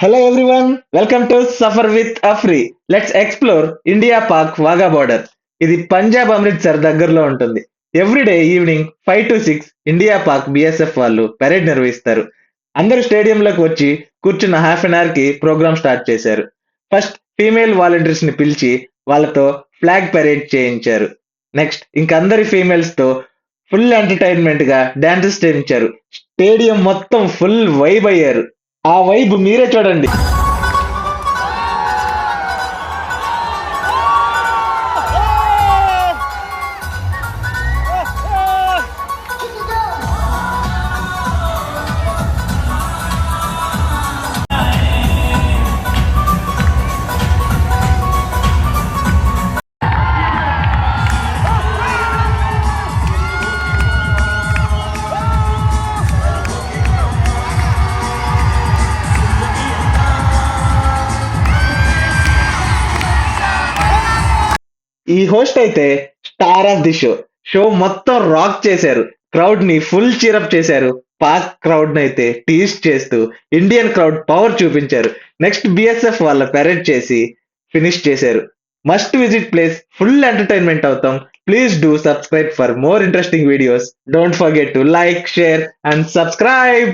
Hello everyone, welcome to Suffer with Afri. Let's explore India Pak Wagah border. ఇది పంజాబ్ అమృత్సర్ దగ్గరలో ఉంటుంది. Everyday evening 5 to 6 India Pak BSF వాళ్ళు parade నిర్వహిస్తారు. అందరూ స్టేడియంలోకి వచ్చి కూర్చున్న హాఫ్ అన్ అవర్ కి ప్రోగ్రామ్ స్టార్ట్ చేశారు. ఫస్ట్ ఫీమేల్ వాలంటీర్స్ ని పిలిచి వాళ్ళతో ఫ్లాగ్ పెరేడ్ చేయించారు. నెక్స్ట్ ఇంకందరి ఫీమేల్స్ తో ఫుల్ ఎంటర్టైన్మెంట్ గా డాన్సెస్ చేయించారు. స్టేడియం మొత్తం ఫుల్ వైబ్ అయ్యారు. ఆ వైబ్ మీరే చూడండి. ఈ హోస్ట్ అయితే star of the show. Show మొత్తం రాక్ చేశారు. క్రౌడ్ ని ఫుల్ చీరప్ చేశారు. పాక్ క్రౌడ్ ని అయితే టీస్ చేస్తూ ఇండియన్ క్రౌడ్ పవర్ చూపించారు. నెక్స్ట్ బిఎస్ఎఫ్ వాళ్ళ పెరేడ్ చేసి ఫినిష్ చేశారు. Must visit place, full entertainment అవుతాం. Please do subscribe for more interesting videos. Don't forget to like, share and subscribe.